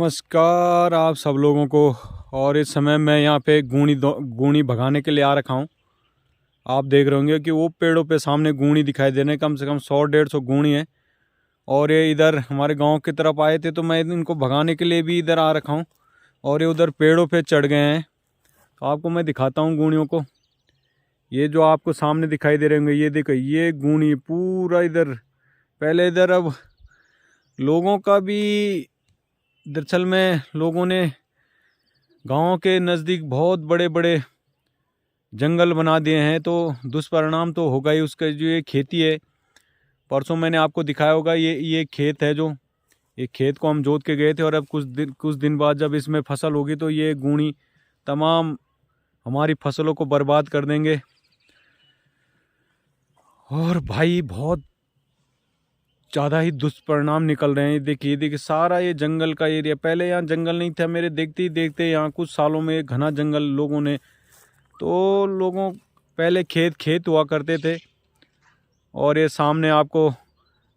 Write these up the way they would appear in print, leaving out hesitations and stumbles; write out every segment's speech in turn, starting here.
नमस्कार आप सब लोगों को। और इस समय मैं यहाँ पे गूणी भगाने के लिए आ रखा हूँ। आप देख रहे होंगे कि वो पेड़ों पे सामने गूणी दिखाई दे रहे हैं, कम से कम 100-150 गूणी है। और ये इधर हमारे गांव की तरफ आए थे तो मैं इनको भगाने के लिए भी इधर आ रखा हूँ। और ये उधर पेड़ों पे चढ़ गए हैं। तो आपको मैं दिखाता हूँ गूणियों को। ये जो आपको सामने दिखाई दे रहे होंगे, ये देखो, ये गूणी पूरा इधर पहले इधर। अब लोगों का भी दरअसल में लोगों ने गांव के नज़दीक बहुत बड़े बड़े जंगल बना दिए हैं, तो दुष्परिणाम तो होगा ही। उसका जो ये खेती है, परसों मैंने आपको दिखाया होगा, ये खेत है। जो ये खेत को हम जोत के गए थे, और अब कुछ दिन बाद जब इसमें फसल होगी तो ये गूणी तमाम हमारी फसलों को बर्बाद कर देंगे। और भाई बहुत ज़्यादा ही दुष्परिणाम निकल रहे हैं। देखिए सारा ये जंगल का एरिया, पहले यहाँ जंगल नहीं था मेरे, देखते ही देखते यहाँ कुछ सालों में घना जंगल लोगों ने। तो लोगों पहले खेत हुआ करते थे। और ये सामने आपको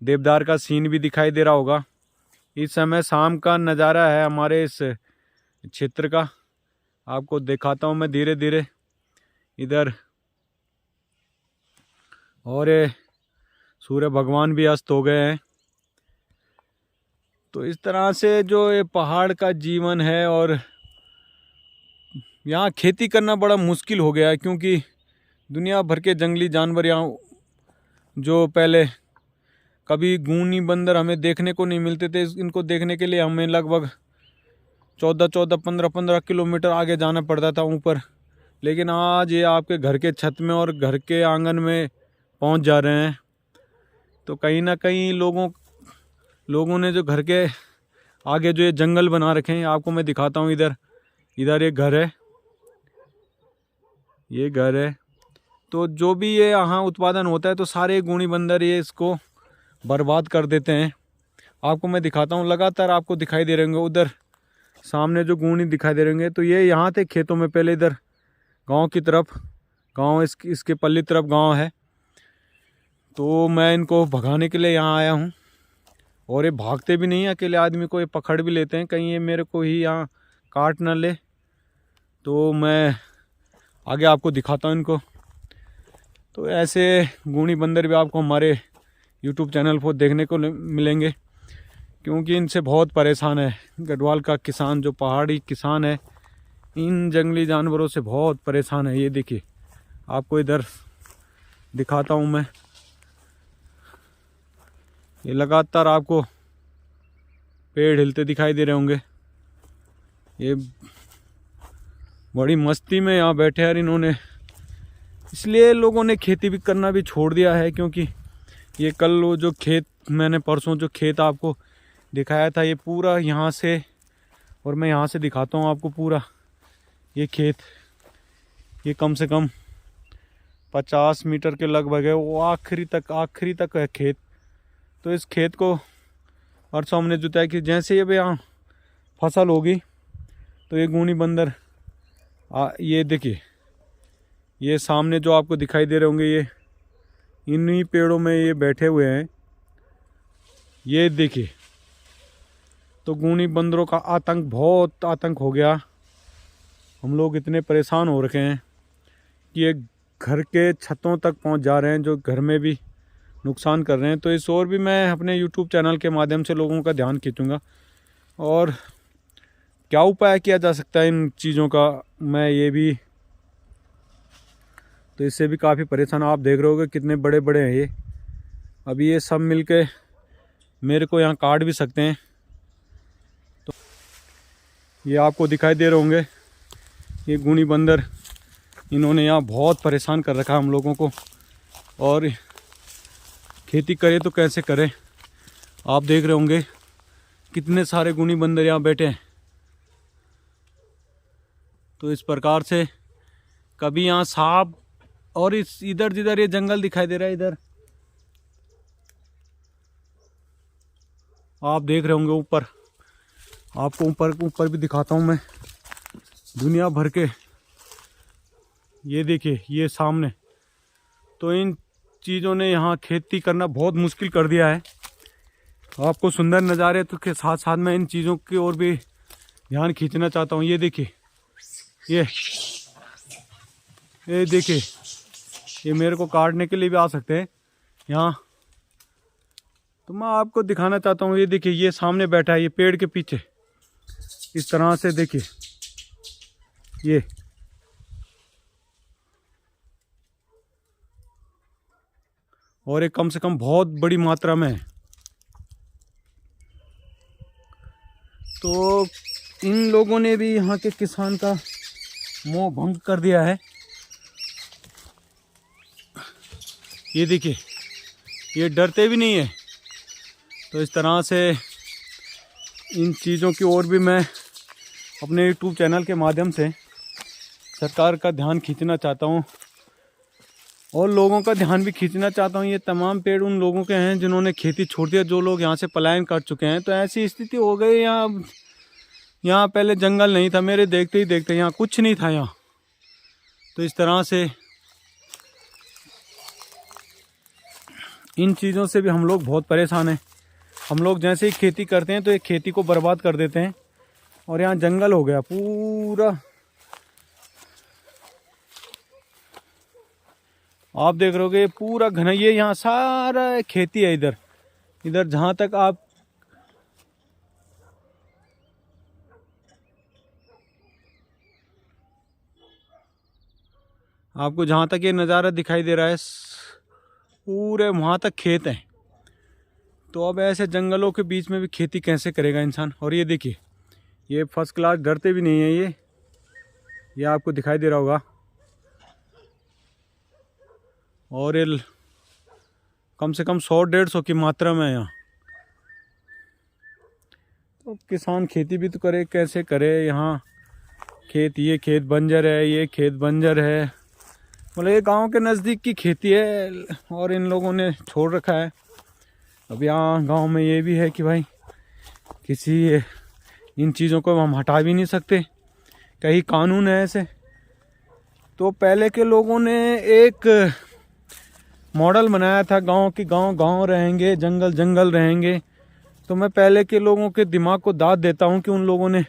देवदार का सीन भी दिखाई दे रहा होगा। इस समय शाम का नज़ारा है हमारे इस क्षेत्र का। आपको दिखाता हूँ मैं धीरे धीरे इधर। और ये सूर्य भगवान भी अस्त हो गए हैं। तो इस तरह से जो ये पहाड़ का जीवन है, और यहाँ खेती करना बड़ा मुश्किल हो गया है, क्योंकि दुनिया भर के जंगली जानवर यहाँ, जो पहले कभी गूणी बंदर हमें देखने को नहीं मिलते थे, इनको देखने के लिए हमें लगभग 15 किलोमीटर आगे जाना पड़ता था ऊपर। लेकिन आज ये आपके घर के छत में और घर के आंगन में पहुँच जा रहे हैं। तो कहीं ना कहीं लोगों ने जो घर के आगे जो ये जंगल बना रखे हैं, आपको मैं दिखाता हूँ। इधर एक घर है, ये घर है। तो जो भी ये यहाँ उत्पादन होता है, तो सारे गूणी बंदर ये इसको बर्बाद कर देते हैं। आपको मैं दिखाता हूँ, लगातार आपको दिखाई दे रहे होंगे उधर सामने जो गूणी दिखाई दे रहे होंगे, तो ये यहाँ थे खेतों में पहले। इधर गाँव की तरफ, गाँव इसके पल्ली तरफ गाँव है। तो मैं इनको भगाने के लिए यहाँ आया हूँ। और ये भागते भी नहीं, अकेले आदमी को ये पकड़ भी लेते हैं, कहीं ये मेरे को ही यहाँ काट ना ले। तो मैं आगे आपको दिखाता हूँ इनको। तो ऐसे गूणी बंदर भी आपको हमारे YouTube चैनल पर देखने को मिलेंगे, क्योंकि इनसे बहुत परेशान है गढ़वाल का किसान। जो पहाड़ी किसान है, इन जंगली जानवरों से बहुत परेशान है। ये देखिए, आपको इधर दिखाता हूँ मैं। ये लगातार आपको पेड़ हिलते दिखाई दे रहे होंगे। ये बड़ी मस्ती में यहाँ बैठे हैं इन्होंने। इसलिए लोगों ने खेती भी करना भी छोड़ दिया है, क्योंकि ये कल वो जो खेत मैंने परसों जो खेत आपको दिखाया था, ये पूरा यहाँ से, और मैं यहाँ से दिखाता हूँ आपको पूरा ये खेत। ये कम से कम 50 मीटर के लगभग है, वो आखिरी तक है खेत। तो इस खेत को परसों हमने जुताया कि जैसे ये यहाँ फसल होगी तो ये गूणी बंदर ये देखिए, ये सामने जो आपको दिखाई दे रहे होंगे, ये इन्हीं पेड़ों में ये बैठे हुए हैं। ये देखिए, तो गूणी बंदरों का बहुत आतंक हो गया। हम लोग इतने परेशान हो रखे हैं कि ये घर के छतों तक पहुंच जा रहे हैं, जो घर में भी नुकसान कर रहे हैं। तो इस और भी मैं अपने YouTube चैनल के माध्यम से लोगों का ध्यान खींचूंगा, और क्या उपाय किया जा सकता है इन चीज़ों का, मैं ये भी। तो इससे भी काफ़ी परेशान, आप देख रहे होगे कितने बड़े बड़े हैं ये। अभी ये सब मिलके मेरे को यहाँ काट भी सकते हैं। तो ये आपको दिखाई दे रहे होंगे, ये गूणी बंदर, इन्होंने यहाँ बहुत परेशान कर रखा है हम लोगों को। और खेती करे तो कैसे करें, आप देख रहे होंगे कितने सारे गूणी बंदर यहाँ बैठे हैं। तो इस प्रकार से कभी यहाँ सांप, और इस इधर जिधर ये जंगल दिखाई दे रहा है, इधर आप देख रहे होंगे ऊपर, आपको ऊपर भी दिखाता हूँ मैं। दुनिया भर के ये देखिए, ये सामने। तो इन चीज़ों ने यहाँ खेती करना बहुत मुश्किल कर दिया है। आपको सुंदर नज़ारे तो के साथ साथ मैं इन चीज़ों की ओर भी ध्यान खींचना चाहता हूँ। ये देखिए, ये देखिए, ये मेरे को काटने के लिए भी आ सकते हैं यहाँ। तो मैं आपको दिखाना चाहता हूँ। ये देखिए, ये सामने बैठा है, ये पेड़ के पीछे इस तरह से देखिए, ये और ये कम से कम बहुत बड़ी मात्रा में है। तो इन लोगों ने भी यहाँ के किसान का मोह भंग कर दिया है। ये देखिए, ये डरते भी नहीं है। तो इस तरह से इन चीज़ों की ओर भी मैं अपने YouTube चैनल के माध्यम से सरकार का ध्यान खींचना चाहता हूँ और लोगों का ध्यान भी खींचना चाहता हूँ। ये तमाम पेड़ उन लोगों के हैं जिन्होंने खेती छोड़ दिया, जो लोग यहाँ से पलायन कर चुके हैं। तो ऐसी स्थिति हो गई यहाँ पहले जंगल नहीं था, मेरे देखते ही देखते यहाँ कुछ नहीं था यहाँ। तो इस तरह से इन चीज़ों से भी हम लोग बहुत परेशान हैं। हम लोग जैसे ही खेती करते हैं तो ये खेती को बर्बाद कर देते हैं और यहाँ जंगल हो गया पूरा। आप देख रहे होगे पूरा घना, ये यहाँ सारा खेती है। इधर जहाँ तक आपको जहाँ तक ये नज़ारा दिखाई दे रहा है, पूरे वहाँ तक खेत हैं। तो अब ऐसे जंगलों के बीच में भी खेती कैसे करेगा इंसान। और ये देखिए, ये फर्स्ट क्लास, डरते भी नहीं है। ये आपको दिखाई दे रहा होगा। और ये कम से कम 100-150 की मात्रा में है यहाँ। तो किसान खेती भी तो करे, कैसे करे। यहाँ खेत, ये खेत बंजर है, ये खेत बंजर है। मतलब ये गांव के नज़दीक की खेती है और इन लोगों ने छोड़ रखा है। अब यहाँ गांव में ये भी है कि भाई इन चीज़ों को हम हटा भी नहीं सकते, कई कानून है ऐसे। तो पहले के लोगों ने एक मॉडल बनाया था गांव की, गांव रहेंगे, जंगल जंगल रहेंगे। तो मैं पहले के लोगों के दिमाग को दाद देता हूँ कि उन लोगों ने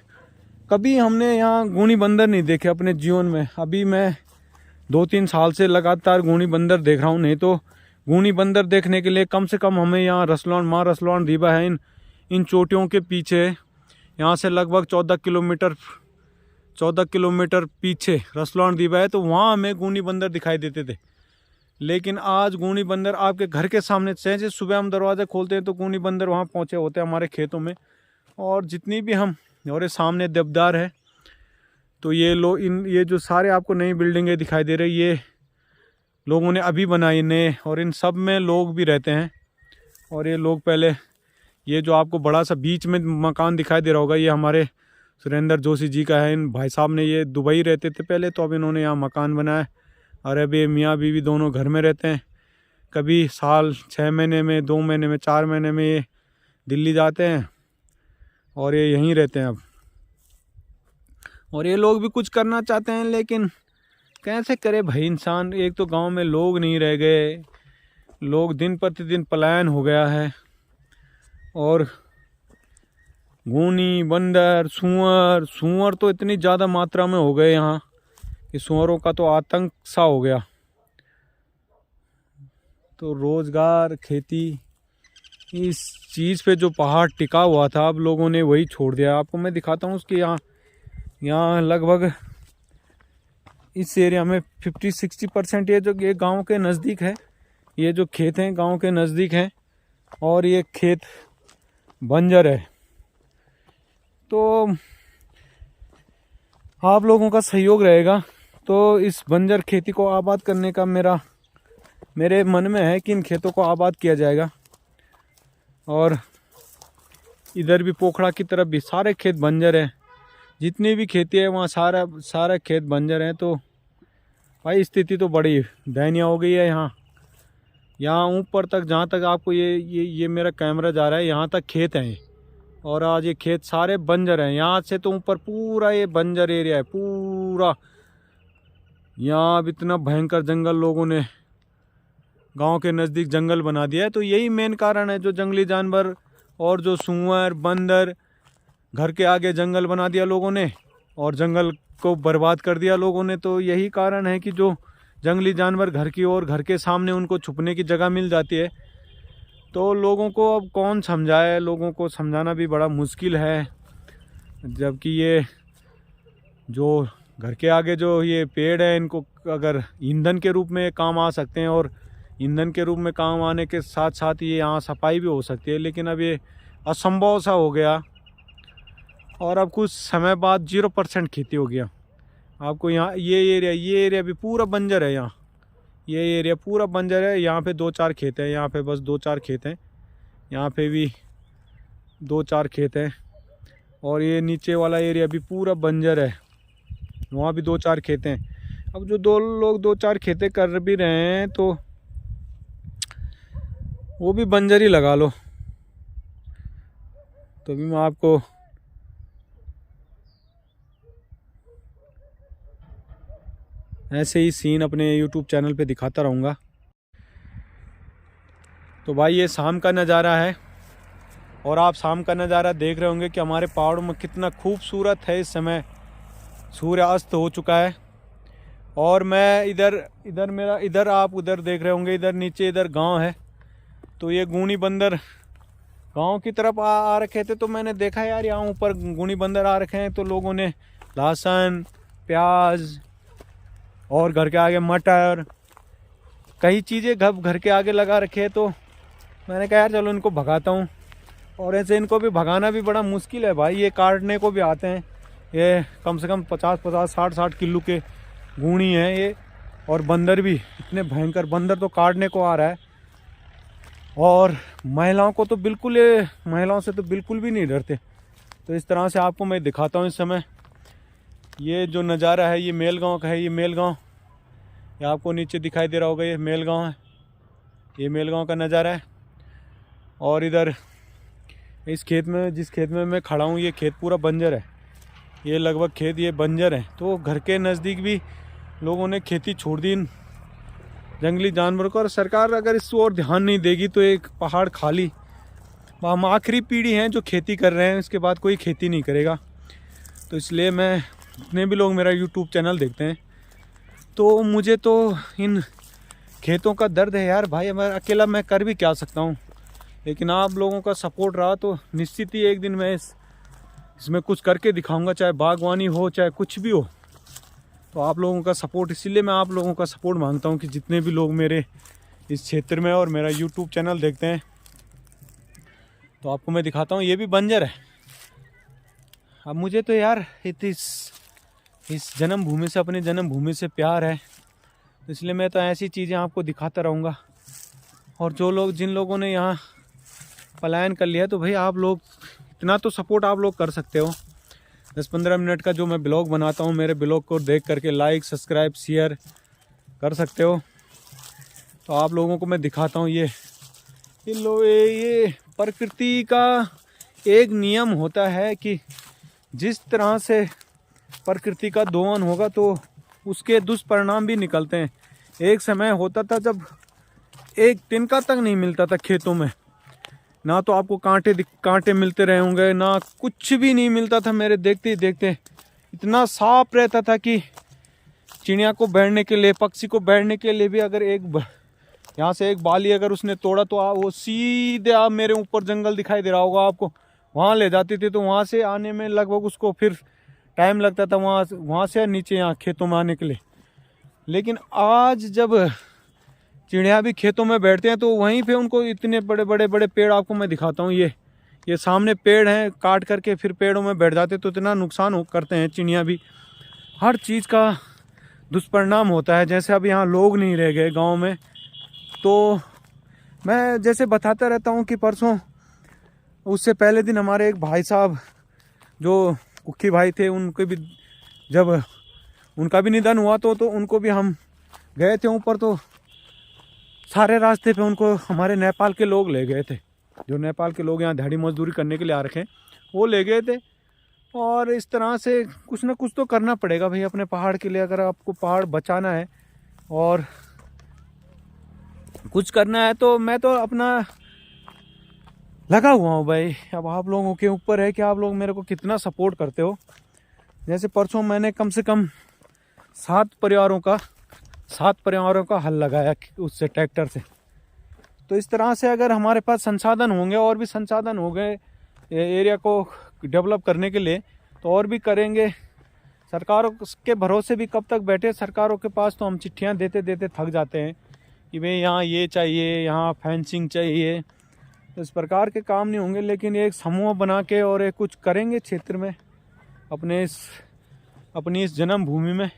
कभी, हमने यहाँ गूनी बंदर नहीं देखे अपने जीवन में। अभी मैं 2-3 साल से लगातार गूनी बंदर देख रहा हूँ। नहीं तो गूनी बंदर देखने के लिए कम से कम हमें यहाँ रसलौन, माँ रसलौन रीबा है, इन चोटियों के पीछे, यहाँ से लगभग 14 किलोमीटर पीछे रसलौन रीबा है। तो वहाँ हमें गूनी बंदर दिखाई देते थे। लेकिन आज गूनी बंदर आपके घर के सामने, जैसे सुबह हम दरवाज़ा खोलते हैं तो गूनी बंदर वहाँ पहुँचे होते हैं हमारे खेतों में। और जितनी भी हम, और सामने देवदार है। तो ये जो सारे आपको नई बिल्डिंगें दिखाई दे रही, ये लोगों ने अभी बनाई नए, और इन सब में लोग भी रहते हैं। और ये लोग पहले, ये जो आपको बड़ा सा बीच में मकान दिखाई दे रहा होगा, ये हमारे सुरेंद्र जोशी जी का है। इन भाई साहब ने, ये दुबई रहते थे पहले, तो अब इन्होंने यहाँ मकान बनाया। और अभी मियाँ बीवी दोनों घर में रहते हैं। कभी साल 6 महीने में, 2 महीने में, 4 महीने में ये दिल्ली जाते हैं और ये यहीं रहते हैं अब। और ये लोग भी कुछ करना चाहते हैं, लेकिन कैसे करे भाई इंसान। एक तो गांव में लोग नहीं रह गए, लोग दिन प्रतिदिन पलायन हो गया है। और गूनी, बंदर, सुअर तो इतनी ज़्यादा मात्रा में हो गए यहाँ कि सुअरों का तो आतंक सा हो गया। तो रोज़गार, खेती, इस चीज़ पे जो पहाड़ टिका हुआ था, अब लोगों ने वही छोड़ दिया। आपको मैं दिखाता हूँ उसके यहाँ लगभग इस एरिया में 50-60% ये गांव के नज़दीक है। ये जो खेत हैं गांव के नज़दीक हैं और ये खेत बंजर है। तो आप लोगों का सहयोग रहेगा तो इस बंजर खेती को आबाद करने का मेरे मन में है कि इन खेतों को आबाद किया जाएगा। और इधर भी पोखड़ा की तरफ भी सारे खेत बंजर हैं। जितनी भी खेती है वहाँ सारा खेत बंजर हैं। तो भाई स्थिति तो बड़ी दयनीय हो गई है यहाँ ऊपर तक, जहाँ तक आपको ये मेरा कैमरा जा रहा है, यहाँ तक खेत हैं। और आज ये खेत सारे बंजर हैं। यहाँ से तो ऊपर पूरा ये बंजर एरिया है पूरा। यहाँ अब इतना भयंकर जंगल लोगों ने गांव के नज़दीक जंगल बना दिया है। तो यही मेन कारण है, जो जंगली जानवर और जो सुअर, बंदर घर के आगे जंगल बना दिया लोगों ने और जंगल को बर्बाद कर दिया लोगों ने। तो यही कारण है कि जो जंगली जानवर घर की ओर, घर के सामने उनको छुपने की जगह मिल जाती है। तो लोगों को अब कौन समझाए, लोगों को समझाना भी बड़ा मुश्किल है। जबकि ये जो घर के आगे जो ये पेड़ है, इनको अगर ईंधन के रूप में काम आ सकते हैं और ईंधन के रूप में काम आने के साथ साथ ये यहाँ सफाई भी हो सकती है, लेकिन अब ये असंभव सा हो गया और अब कुछ समय बाद 0% खेती हो गया। आपको यहाँ ये एरिया भी पूरा बंजर है। यहाँ ये एरिया पूरा बंजर है। यहाँ पे 2-4 खेत हैं, यहाँ पे बस 2-4 खेत हैं, यहाँ पे भी 2-4 खेत हैं और ये नीचे वाला एरिया भी पूरा बंजर है, वहाँ भी 2-4 खेत हैं। अब जो दो लोग 2-4 खेतें कर भी रहे हैं तो वो भी बंजर ही लगा लो। तो अभी मैं आपको ऐसे ही सीन अपने YouTube चैनल पे दिखाता रहूँगा। तो भाई ये शाम का नज़ारा है और आप शाम का नज़ारा देख रहे होंगे कि हमारे पहाड़ों में कितना खूबसूरत है। इस समय सूर्य अस्त हो चुका है और मैं इधर आप उधर देख रहे होंगे, इधर नीचे इधर गांव है। तो ये गूणी बंदर गांव की तरफ आ रखे थे। तो मैंने देखा यार यहाँ ऊपर गूणी बंदर आ रखे हैं। तो लोगों ने लहसुन, प्याज और घर के आगे मटर, कई चीज़ें घर के आगे लगा रखे हैं। तो मैंने कहा यार चलो इनको भगाता हूँ। और ऐसे इनको भी भगाना भी बड़ा मुश्किल है भाई, ये काटने को भी आते हैं। ये कम से कम 50-50, 60-60 किलो के गूणी हैं ये। और बंदर भी इतने भयंकर, बंदर तो काटने को आ रहा है। और महिलाओं को तो बिल्कुल, ये महिलाओं से तो बिल्कुल भी नहीं डरते। तो इस तरह से आपको मैं दिखाता हूँ इस समय। ये जो नज़ारा है ये मेल गाँव का है। ये मेल गाँव, ये आपको नीचे दिखाई दे रहा होगा, ये मेल गाँव है। ये मेल गाँव का नज़ारा है। और इधर इस खेत में, जिस खेत में मैं खड़ा हूँ, ये खेत पूरा बंजर है। ये लगभग खेत ये बंजर है। तो घर के नज़दीक भी लोगों ने खेती छोड़ दी इन जंगली जानवरों को। और सरकार अगर इस ओर ध्यान नहीं देगी तो एक पहाड़ खाली, हम आखिरी पीढ़ी हैं जो खेती कर रहे हैं, इसके बाद कोई खेती नहीं करेगा। तो इसलिए मैं, जितने भी लोग मेरा YouTube चैनल देखते हैं, तो मुझे तो इन खेतों का दर्द है यार भाई। मैं अकेला मैं कर भी क्या सकता हूँ, लेकिन आप लोगों का सपोर्ट रहा तो निश्चित ही एक दिन मैं इसमें कुछ करके दिखाऊंगा, चाहे बागवानी हो चाहे कुछ भी हो। तो आप लोगों का सपोर्ट, इसीलिए मैं आप लोगों का सपोर्ट मांगता हूँ कि जितने भी लोग मेरे इस क्षेत्र में और मेरा YouTube चैनल देखते हैं। तो आपको मैं दिखाता हूँ, ये भी बंजर है। अब मुझे तो यार इस जन्मभूमि से, अपनी जन्मभूमि से प्यार है, इसलिए मैं तो ऐसी चीज़ें आपको दिखाता रहूँगा। और जो लोग, जिन लोगों ने यहाँ पलायन कर लिया, तो भाई आप लोग इतना तो सपोर्ट आप लोग कर सकते हो। 10-15 मिनट का जो मैं ब्लॉग बनाता हूँ, मेरे ब्लॉग को देख करके लाइक, सब्सक्राइब, शेयर कर सकते हो। तो आप लोगों को मैं दिखाता हूँ ये प्रकृति का एक नियम होता है कि जिस तरह से प्रकृति का दोहन होगा तो उसके दुष्परिणाम भी निकलते हैं। एक समय होता था जब एक तिनका तक नहीं मिलता था खेतों में, ना तो आपको कांटे मिलते रहे होंगे, ना कुछ भी नहीं मिलता था। मेरे देखते ही देखते इतना साफ रहता था कि चिड़िया को बैठने के लिए, पक्षी को बैठने के लिए भी अगर यहाँ से एक बाली अगर उसने तोड़ा तो वो सीधे आप मेरे ऊपर जंगल दिखाई दे रहा होगा आपको, वहाँ ले जाती थी। तो वहाँ से आने में लगभग उसको फिर टाइम लगता था, वहाँ से नीचे यहाँ खेतों में आने के लिए। लेकिन आज जब चिड़िया भी खेतों में बैठते हैं तो वहीं पे उनको इतने बड़े पेड़ आपको मैं दिखाता हूँ। ये सामने पेड़ हैं, काट करके फिर पेड़ों में बैठ जाते तो इतना नुकसान करते हैं चिड़िया भी। हर चीज़ का दुष्परिणाम होता है। जैसे अब यहाँ लोग नहीं रह गए गाँव में, तो मैं जैसे बताता रहता हूँ कि परसों, उससे पहले दिन हमारे एक भाई साहब जो कुक्की भाई थे, उनके भी जब उनका भी निधन हुआ तो उनको भी हम गए थे ऊपर। तो सारे रास्ते पे उनको हमारे नेपाल के लोग ले गए थे, जो नेपाल के लोग यहाँ दिहाड़ी मजदूरी करने के लिए आ रखे हैं, वो ले गए थे। और इस तरह से कुछ ना कुछ तो करना पड़ेगा भाई अपने पहाड़ के लिए। अगर आपको पहाड़ बचाना है और कुछ करना है तो मैं तो अपना लगा हुआ हूँ भाई। अब आप लोगों के ऊपर है कि आप लोग मेरे को कितना सपोर्ट करते हो। जैसे परसों मैंने कम से कम 7 परिवारों का हल लगाया उससे, ट्रैक्टर से। तो इस तरह से अगर हमारे पास संसाधन होंगे, और भी संसाधन हो गए एरिया को डेवलप करने के लिए, तो और भी करेंगे। सरकारों के भरोसे भी कब तक बैठे। सरकारों के पास तो हम चिट्ठियां देते देते थक जाते हैं कि भाई यहाँ ये चाहिए, यहाँ फेंसिंग चाहिए। तो इस प्रकार के काम नहीं होंगे, लेकिन एक समूह बना के और एक कुछ करेंगे क्षेत्र में, अपनी इस जन्मभूमि में,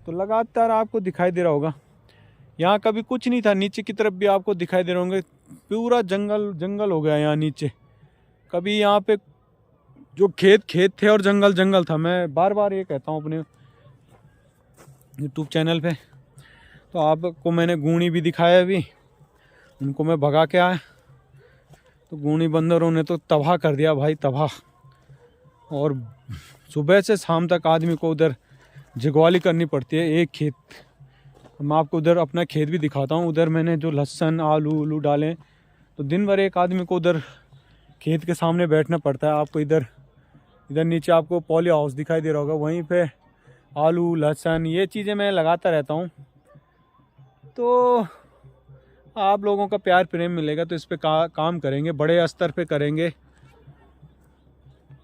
तो लगातार आपको दिखाई दे रहा होगा। यहाँ कभी कुछ नहीं था, नीचे की तरफ भी आपको दिखाई दे रहे होंगे पूरा जंगल जंगल हो गया यहाँ नीचे। कभी यहाँ पे जो खेत थे और जंगल जंगल था। मैं बार बार ये कहता हूँ अपने यूट्यूब चैनल पे। तो आपको मैंने गूणी भी दिखाया, अभी उनको मैं भगा के आया। तो गूणी बंदरों ने तो तबाह कर दिया भाई, तबाह। और सुबह से शाम तक आदमी को उधर जगवाली करनी पड़ती है एक खेत। मैं आपको उधर अपना खेत भी दिखाता हूँ। उधर मैंने जो लहसुन आलू डाले, तो दिन भर एक आदमी को उधर खेत के सामने बैठना पड़ता है। आपको इधर नीचे आपको पॉली हाउस दिखाई दे रहा होगा, वहीं पे आलू लहसुन ये चीज़ें मैं लगाता रहता हूँ। तो आप लोगों का प्यार प्रेम मिलेगा तो इस पे काम करेंगे, बड़े स्तर पे करेंगे।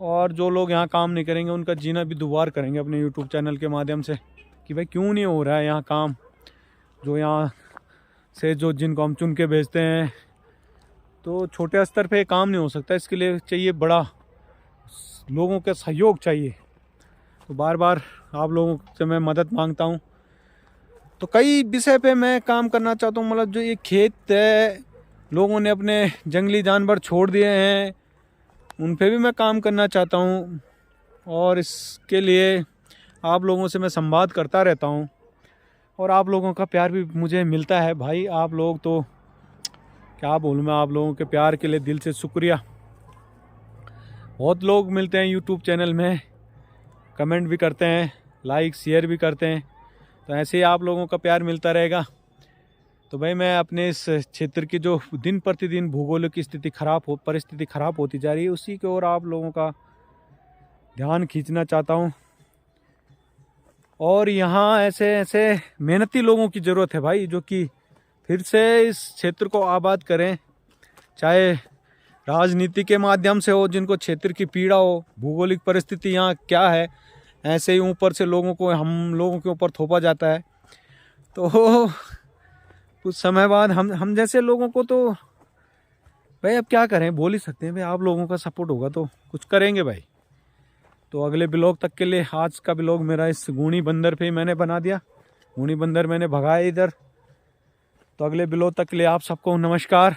और जो लोग यहाँ काम नहीं करेंगे उनका जीना भी दुबार करेंगे अपने यूट्यूब चैनल के माध्यम से कि भाई क्यों नहीं हो रहा है यहाँ काम। जो यहाँ से जिनको हम चुन के भेजते हैं, तो छोटे स्तर पे काम नहीं हो सकता। इसके लिए चाहिए बड़ा लोगों का सहयोग चाहिए। तो बार बार आप लोगों से मैं मदद मांगता हूँ। तो कई विषय पे मैं काम करना चाहता हूँ। मतलब जो ये खेत है, लोगों ने अपने जंगली जानवर छोड़ दिए हैं, उन पे भी मैं काम करना चाहता हूँ। और इसके लिए आप लोगों से मैं संवाद करता रहता हूँ, और आप लोगों का प्यार भी मुझे मिलता है भाई। आप लोग तो क्या बोलूँ मैं, आप लोगों के प्यार के लिए दिल से शुक्रिया। बहुत लोग मिलते हैं यूट्यूब चैनल में, कमेंट भी करते हैं, लाइक शेयर भी करते हैं। तो ऐसे ही आप लोगों का प्यार मिलता रहेगा। तो भाई मैं अपने इस क्षेत्र की जो दिन प्रतिदिन भूगोलिक स्थिति परिस्थिति खराब होती जा रही है, उसी की ओर आप लोगों का ध्यान खींचना चाहता हूँ। और यहाँ ऐसे मेहनती लोगों की ज़रूरत है भाई, जो कि फिर से इस क्षेत्र को आबाद करें। चाहे राजनीति के माध्यम से हो, जिनको क्षेत्र की पीड़ा हो, भूगोलिक परिस्थिति यहाँ क्या है, ऐसे ही ऊपर से हम लोगों के ऊपर थोपा जाता है। तो कुछ समय बाद हम जैसे लोगों को तो भाई अब क्या करें, बोल ही सकते हैं भाई। आप लोगों का सपोर्ट होगा तो कुछ करेंगे भाई। तो अगले ब्लॉग तक के लिए, आज का ब्लॉग मेरा इस गूणी बंदर पे ही मैंने बना दिया। गूणी बंदर मैंने भगाया इधर। तो अगले ब्लॉग तक के लिए आप सबको नमस्कार।